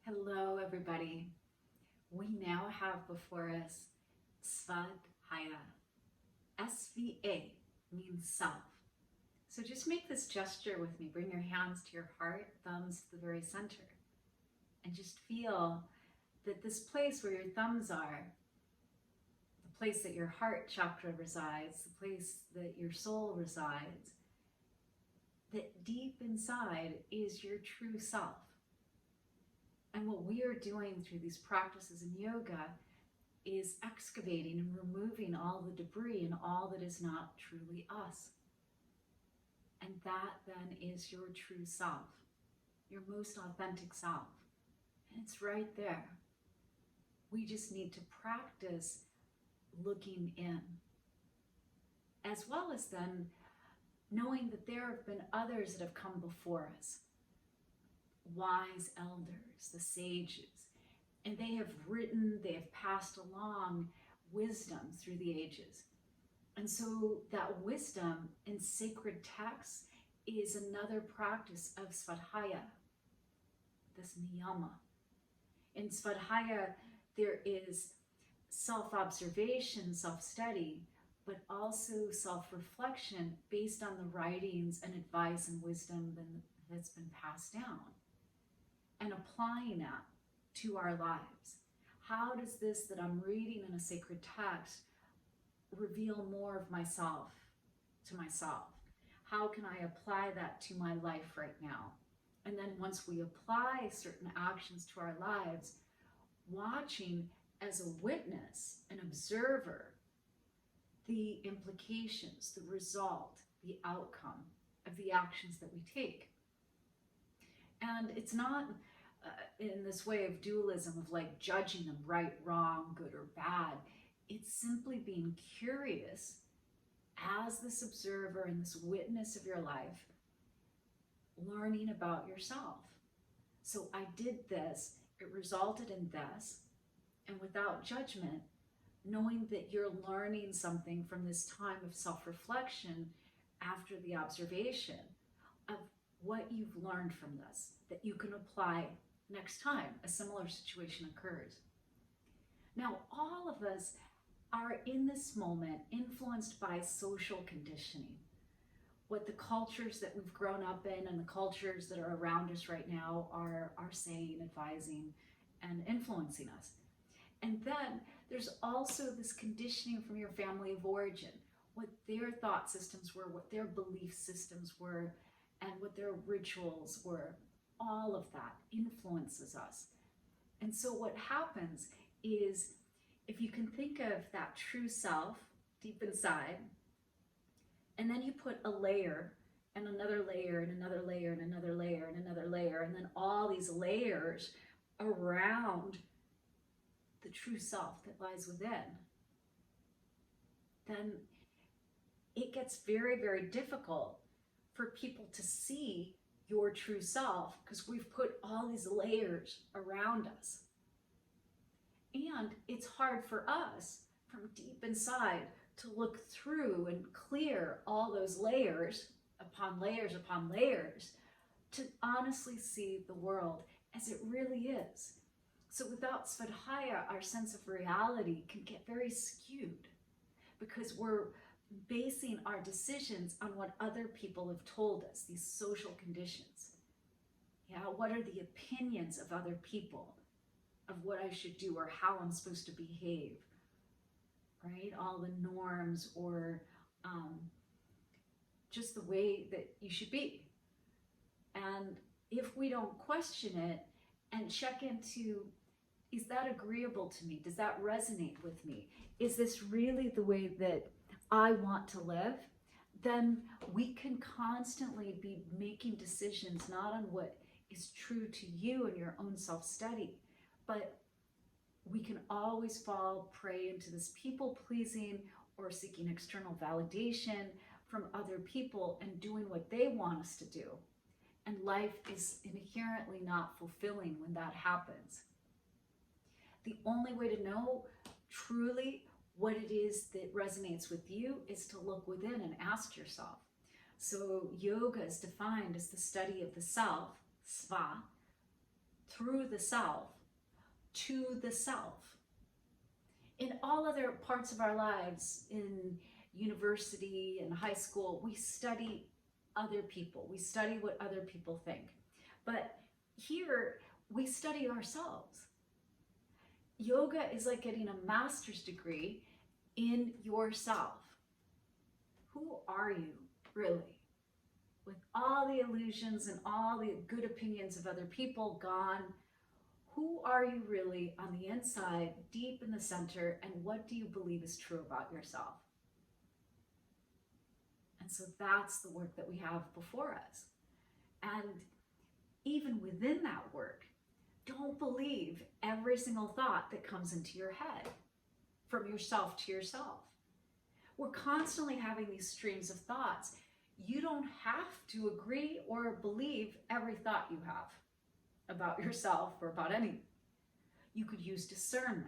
Hello, everybody. We now have before us Svadhaya. SVA means self. So just make this gesture with me. Bring your hands to your heart, thumbs to the very center, and just feel that this place where your thumbs are, the place that your heart chakra resides, the place that your soul resides, that deep inside is your true self. And what we are doing through these practices in yoga is excavating and removing all the debris and all that is not truly us. And that then is your true self, your most authentic self. And it's right there. We just need to practice looking in, as well as then knowing that there have been others that have come before us. Wise elders, the sages, and they have passed along wisdom through the ages. And so that wisdom in sacred texts is another practice of Svadhaya, this Niyama. In Svadhaya, there is self-observation, self-study, but also self-reflection based on the writings and advice and wisdom that's been passed down, and applying that to our lives. How does this that I'm reading in a sacred text reveal more of myself to myself? How can I apply that to my life right now? And then once we apply certain actions to our lives, watching as a witness, an observer, the implications, the result, the outcome of the actions that we take. And it's not in this way of dualism of like judging them right, wrong, good or bad. It's simply being curious as this observer and this witness of your life, learning about yourself. So I did this, it resulted in this, and without judgment, knowing that you're learning something from this time of self-reflection after the observation of what you've learned from this, that you can apply next time a similar situation occurs. Now, all of us are in this moment influenced by social conditioning. What the cultures that we've grown up in and the cultures that are around us right now are saying, advising, and influencing us. And then there's also this conditioning from your family of origin, what their thought systems were, what their belief systems were, and what their rituals were. All of that influences us. And so what happens is, if you can think of that true self deep inside, and then you put a layer and another layer and another layer and another layer and another layer, and then all these layers around the true self that lies within, then it gets very, very difficult for people to see your true self, because we've put all these layers around us. And it's hard for us from deep inside to look through and clear all those layers upon layers upon layers to honestly see the world as it really is. So without Svadhaya, our sense of reality can get very skewed because we're basing our decisions on what other people have told us, these social conditions. Yeah, what are the opinions of other people of what I should do or how I'm supposed to behave, right? All the norms or just the way that you should be. And if we don't question it and check into, is that agreeable to me? Does that resonate with me? Is this really the way that I want to live? Then we can constantly be making decisions not on what is true to you and your own self-study, but we can always fall prey into this people-pleasing or seeking external validation from other people and doing what they want us to do. And life is inherently not fulfilling when that happens. The only way to know truly what it is that resonates with you is to look within and ask yourself. So yoga is defined as the study of the self, sva, through the self to the self. In all other parts of our lives, in university and high school, we study other people. We study what other people think. But here, we study ourselves. Yoga is like getting a master's degree in yourself. Who are you, really? With all the illusions and all the good opinions of other people gone, who are you really on the inside, deep in the center, and what do you believe is true about yourself? And so that's the work that we have before us. And even within that work, don't believe every single thought that comes into your head from yourself to yourself. We're constantly having these streams of thoughts. You don't have to agree or believe every thought you have about yourself or about anything. You could use discernment.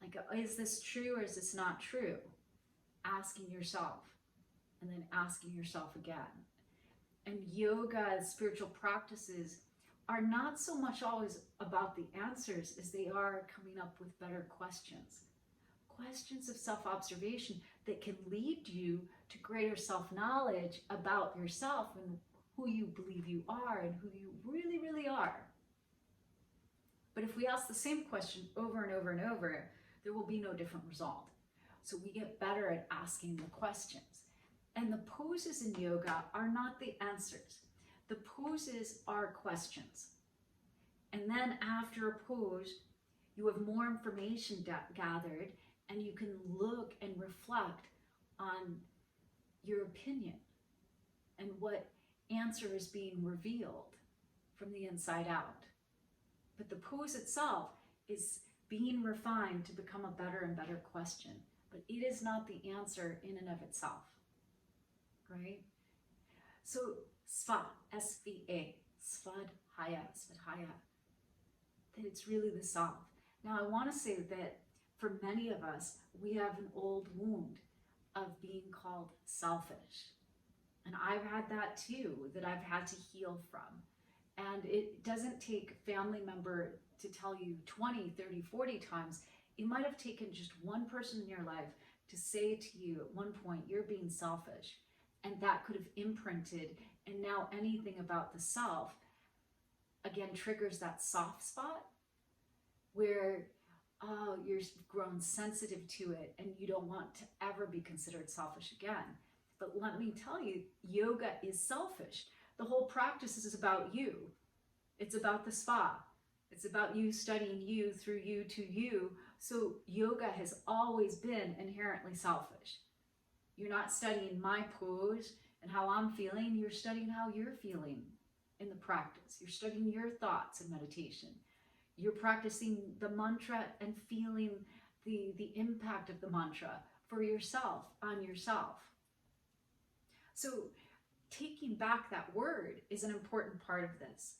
Like, is this true or is this not true? Asking yourself and then asking yourself again. And yoga, spiritual practices are not so much always about the answers as they are coming up with better questions. Questions of self-observation that can lead you to greater self-knowledge about yourself and who you believe you are and who you really, really are. But if we ask the same question over and over and over, there will be no different result. So we get better at asking the questions. And the poses in yoga are not the answers. The poses are questions. And then after a pose, you have more information gathered, and you can look and reflect on your opinion and what answer is being revealed from the inside out. But the pose itself is being refined to become a better and better question. But it is not the answer in and of itself, right? So Sva, S-V-A, Svadhaya, that it's really the self. Now I want to say that for many of us, we have an old wound of being called selfish. And I've had that too, that I've had to heal from. And it doesn't take a family member to tell you 20, 30, 40 times. It might have taken just one person in your life to say to you at one point, you're being selfish. And that could have imprinted, and now anything about the self, again, triggers that soft spot where you're grown sensitive to it and you don't want to ever be considered selfish again. But let me tell you, yoga is selfish. The whole practice is about you. It's about the sva. It's about you studying you through you to you. So yoga has always been inherently selfish. You're not studying my pose and how I'm feeling. You're studying how you're feeling in the practice. You're studying your thoughts in meditation. You're practicing the mantra and feeling the impact of the mantra for yourself, on yourself. So taking back that word is an important part of this.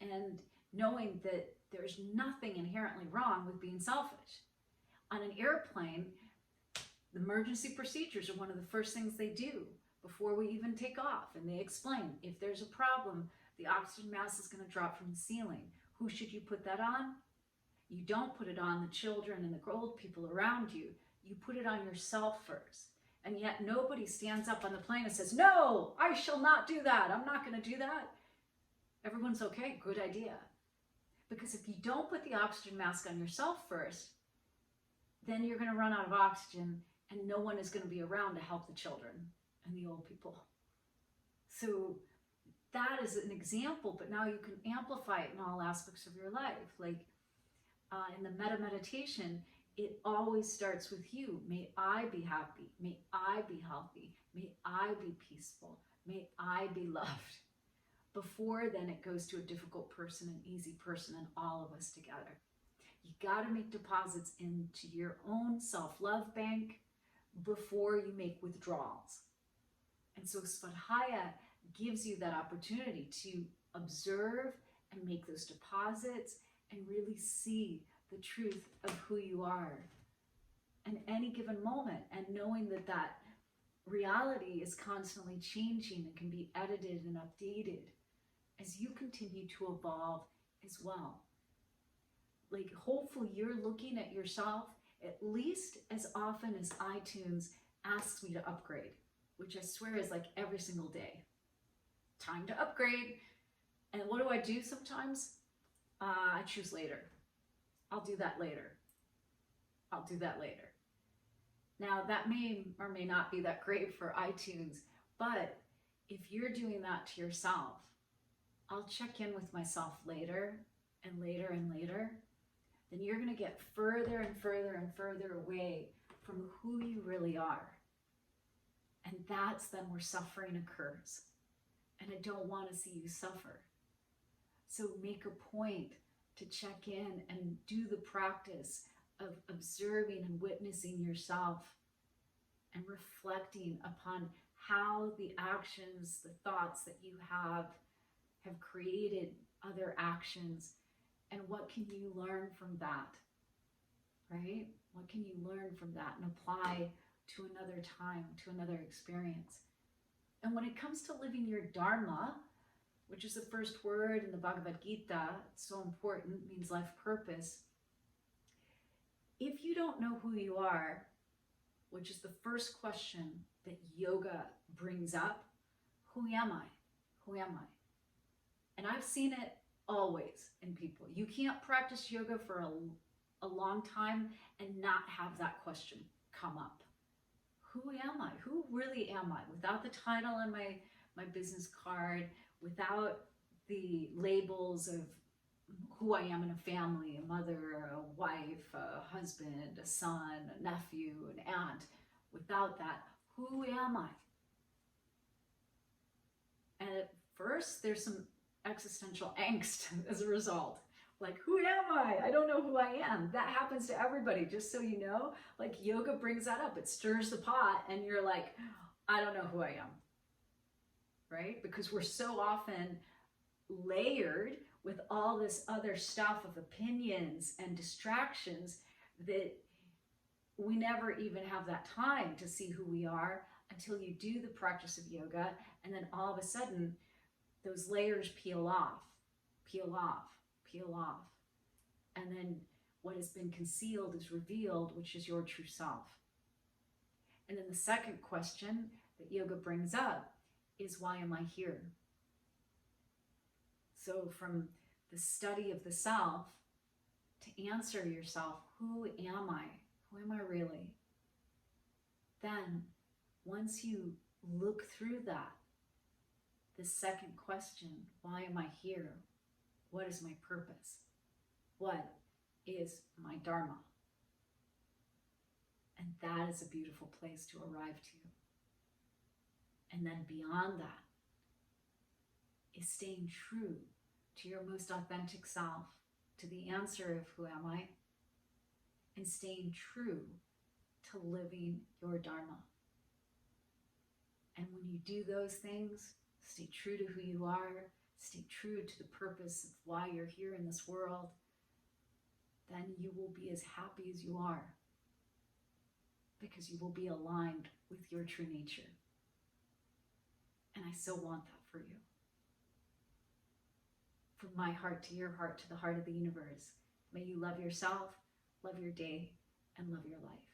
And knowing that there's nothing inherently wrong with being selfish. On an airplane, the emergency procedures are one of the first things they do before we even take off. And they explain, if there's a problem, the oxygen mask is going to drop from the ceiling. Who should you put that on? You don't put it on the children and the old people around you. You put it on yourself first. And yet nobody stands up on the plane and says, no, I shall not do that. I'm not going to do that. Everyone's okay, good idea. Because if you don't put the oxygen mask on yourself first, then you're going to run out of oxygen and no one is going to be around to help the children and the old people. So that is an example, but now you can amplify it in all aspects of your life. Like in the metta meditation, it always starts with you. May I be happy. May I be healthy. May I be peaceful. May I be loved. Before then it goes to a difficult person, an easy person, and all of us together. You got to make deposits into your own self-love bank before you make withdrawals. And so Svadhaya gives you that opportunity to observe and make those deposits and really see the truth of who you are in any given moment, and knowing that that reality is constantly changing and can be edited and updated as you continue to evolve as well. Like, hopefully you're looking at yourself at least as often as iTunes asks me to upgrade, which I swear is like every single day. Time to upgrade. And what do I do sometimes? I choose later. I'll do that later. I'll do that later. Now, that may or may not be that great for iTunes, but if you're doing that to yourself, I'll check in with myself later and later and later, then you're going to get further and further and further away from who you really are. And that's then where suffering occurs. And I don't want to see you suffer. So make a point to check in and do the practice of observing and witnessing yourself and reflecting upon how the actions, the thoughts that you have created other actions, and what can you learn from that, right? What can you learn from that and apply to another time, to another experience? And when it comes to living your dharma, which is the first word in the Bhagavad Gita, it's so important, it means life purpose. If you don't know who you are, which is the first question that yoga brings up, who am I? Who am I? And I've seen it always in people. You can't practice yoga for a long time and not have that question come up. Who am I? Who really am I? Without the title on my business card, without the labels of who I am in a family, a mother, a wife, a husband, a son, a nephew, an aunt. Without that, who am I? And at first, there's some existential angst as a result. Like, who am I? I don't know who I am. That happens to everybody, just so you know. Like, yoga brings that up. It stirs the pot, and you're like, I don't know who I am. Right? Because we're so often layered with all this other stuff of opinions and distractions that we never even have that time to see who we are until you do the practice of yoga, and then all of a sudden those layers peel off, peel off, peel off. And then what has been concealed is revealed, which is your true self. And then the second question that yoga brings up is, why am I here? So from the study of the self, to answer yourself, who am I? Who am I really? Then, once you look through that, the second question, why am I here? What is my purpose? What is my dharma? And that is a beautiful place to arrive to. And then beyond that is staying true to your most authentic self, to the answer of who am I, and staying true to living your dharma. And when you do those things, stay true to who you are, stay true to the purpose of why you're here in this world, then you will be as happy as you are, because you will be aligned with your true nature. And I so want that for you. From my heart to your heart, to the heart of the universe, may you love yourself, love your day, and love your life.